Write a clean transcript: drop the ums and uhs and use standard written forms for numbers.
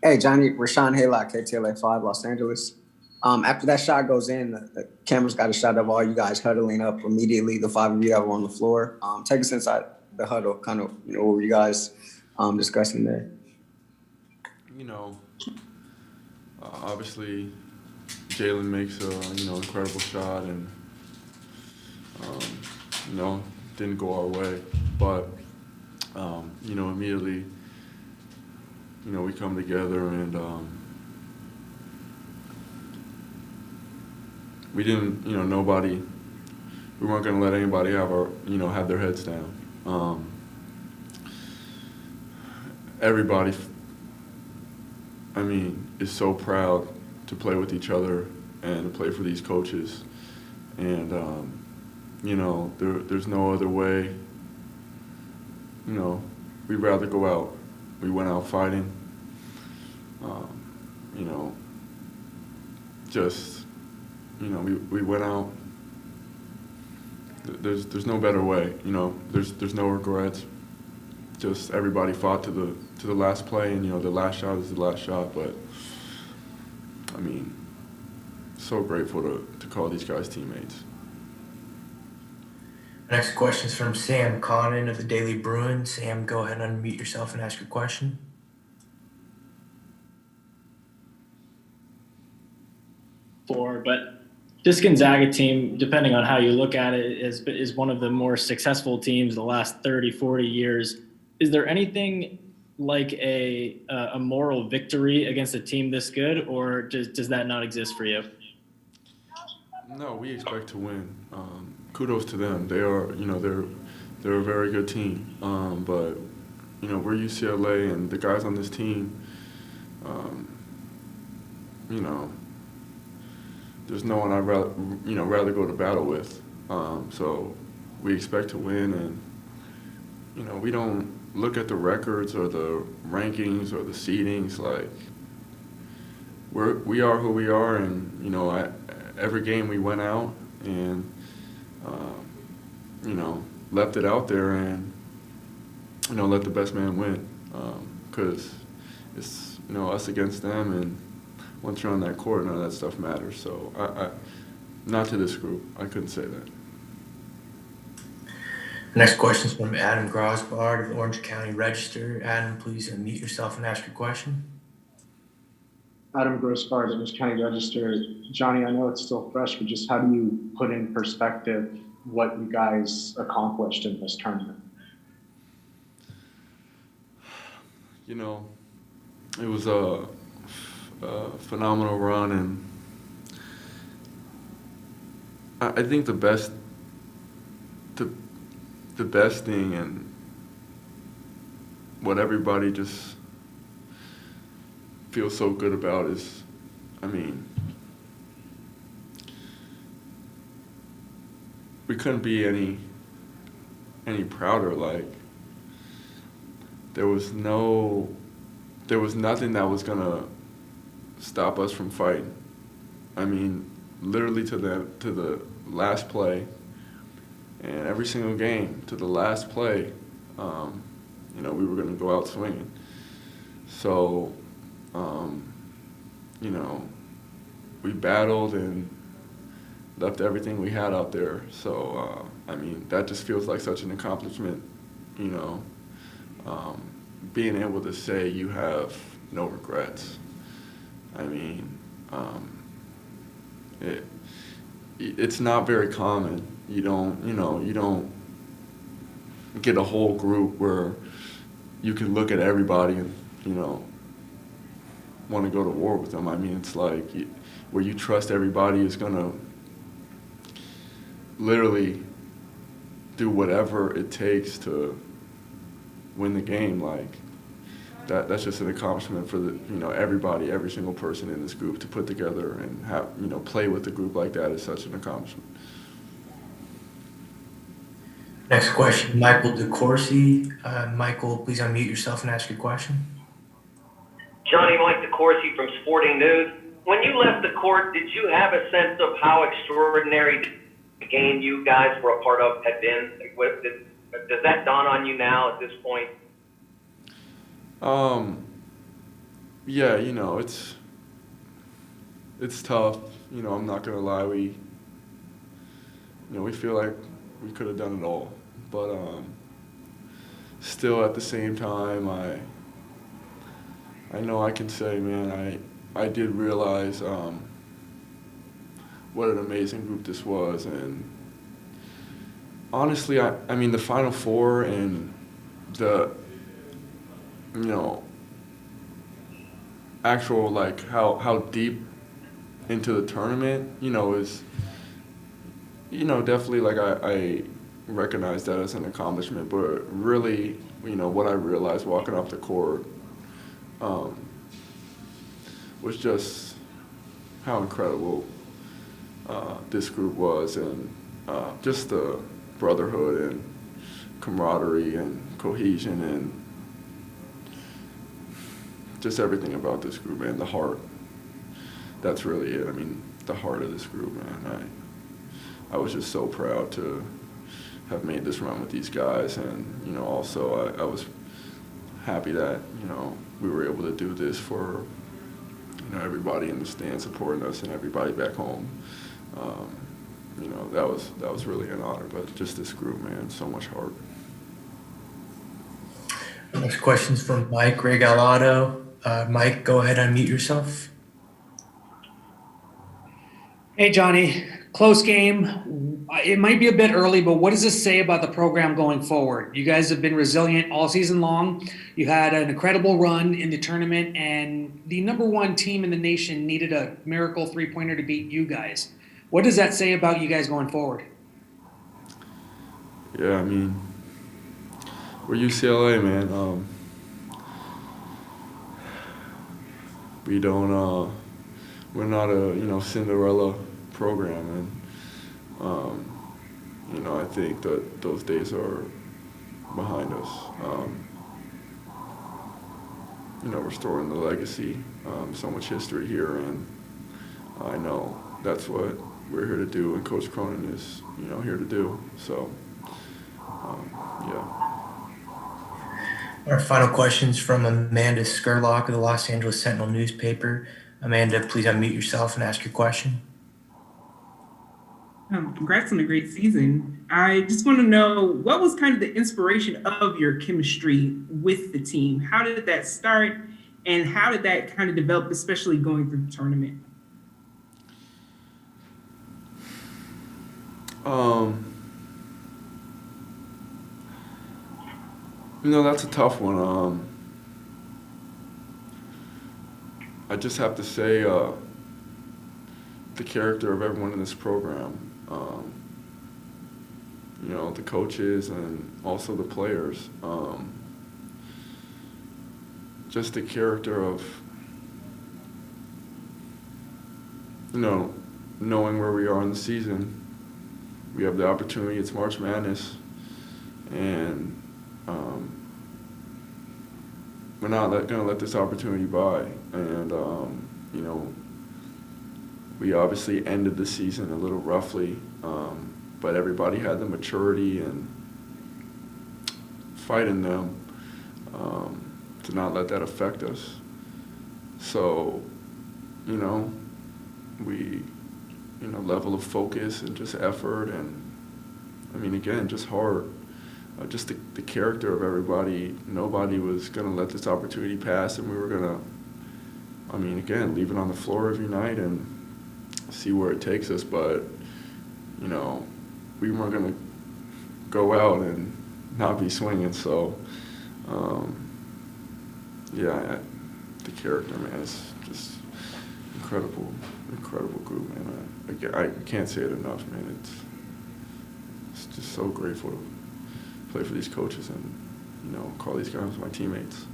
Hey, Johnny, Rashawn Haylock, KTLA 5, Los Angeles. After that shot goes in, the camera's got a shot of all you guys huddling up immediately, the 5 of you that were on the floor. Take us inside the huddle, kind of, what were you guys discussing there? You know, obviously, Jalen makes a incredible shot, and you know, didn't go our way, but immediately, we come together and we didn't, nobody, we weren't going to let anybody have their heads down. Everybody, is so proud to play with each other and to play for these coaches. And, there's no other way. We'd rather go out. We went out fighting. We went out. There's no better way. There's no regrets. Just everybody fought to the last play, and the last shot is the last shot. But so grateful to call these guys teammates. Next question is from Sam Connon of the Daily Bruin. Sam, go ahead and unmute yourself and ask your question. But this Gonzaga team, depending on how you look at it, is one of the more successful teams the last 30, 40 years. Is there anything like a moral victory against a team this good, or does that not exist for you? No, we expect to win. Kudos to them. They are, they're a very good team. But we're UCLA, and the guys on this team, there's no one I'd rather go to battle with. So we expect to win, and we don't look at the records or the rankings or the seedings. Like, we are who we are, and every game we went out and left it out there, and let the best man win, because it's us against them, and once you're on that court, none of that stuff matters. So I not to this group, I couldn't say that. Next question is from Adam Grosbard of the Orange County Register. Adam, please unmute yourself and ask your question. Adam Grosbard, Orange County Register. Johnny, I know it's still fresh, but just how do you put in perspective what you guys accomplished in this tournament? It was a phenomenal run, and I think the best thing, and what everybody just feels so good about is, we couldn't be any prouder. Like, there was nothing that was gonna stop us from fighting. Literally to the last play, and every single game to the last play, we were gonna go out swinging. So, we battled and left everything we had out there. So, that just feels like such an accomplishment, being able to say you have no regrets. It's not very common. You don't get a whole group where you can look at everybody and, want to go to war with them. It's like where you trust everybody is going to literally do whatever it takes to win the game. Like, that's just an accomplishment for everybody, every single person in this group to put together and have, play with a group like that is such an accomplishment. Next question, Michael DeCourcy. Michael, please unmute yourself and ask your question. Johnny, Mike DeCourcy from Sporting News. When you left the court, did you have a sense of how extraordinary the game you guys were a part of had been? Does that dawn on you now at this point? yeah, it's tough. I'm not gonna lie. We feel like we could have done it all, but still at the same time, I know I can say, man, I did realize what an amazing group this was, and honestly, I mean the Final Four and the actual like how deep into the tournament is definitely like I recognize that as an accomplishment, but really what I realized walking off the court was just how incredible this group was, and just the brotherhood and camaraderie and cohesion and just everything about this group, man. The heart. That's really it. I mean, the heart of this group, man. I was just so proud to have made this run with these guys, and also I was happy that we were able to do this for everybody in the stands supporting us and everybody back home. That was really an honor. But just this group, man, so much heart. Next question's from Mike Regalado. Mike, go ahead, unmute yourself. Hey, Johnny, close game. It might be a bit early, but what does this say about the program going forward? You guys have been resilient all season long. You had an incredible run in the tournament, and the number one team in the nation needed a miracle three-pointer to beat you guys. What does that say about you guys going forward? Yeah, I mean, we're UCLA, man. We don't, we're not a, Cinderella program. And, I think that those days are behind us. We're storing the legacy, so much history here, and I know that's what we're here to do, and Coach Cronin is, here to do. So, yeah. Our final question's from Amanda Skurlock of the Los Angeles Sentinel newspaper. Amanda, please unmute yourself and ask your question. Congrats on a great season. I just want to know, what was kind of the inspiration of your chemistry with the team? How did that start, and how did that kind of develop, especially going through the tournament? That's a tough one. I just have to say the character of everyone in this program, the coaches and also the players. Just the character of, knowing where we are in the season. We have the opportunity, it's March Madness, and we're not going to let this opportunity by. And, we obviously ended the season a little roughly, but everybody had the maturity and fight in them to not let that affect us. So, we, level of focus and just effort and, again, just heart. Just the character of everybody. Nobody was going to let this opportunity pass, and we were going to, again, leave it on the floor every night and see where it takes us. But, we weren't going to go out and not be swinging. So, the character, man, is just incredible group, man. I can't say it enough, man. It's just so grateful to play for these coaches and, call these guys my teammates.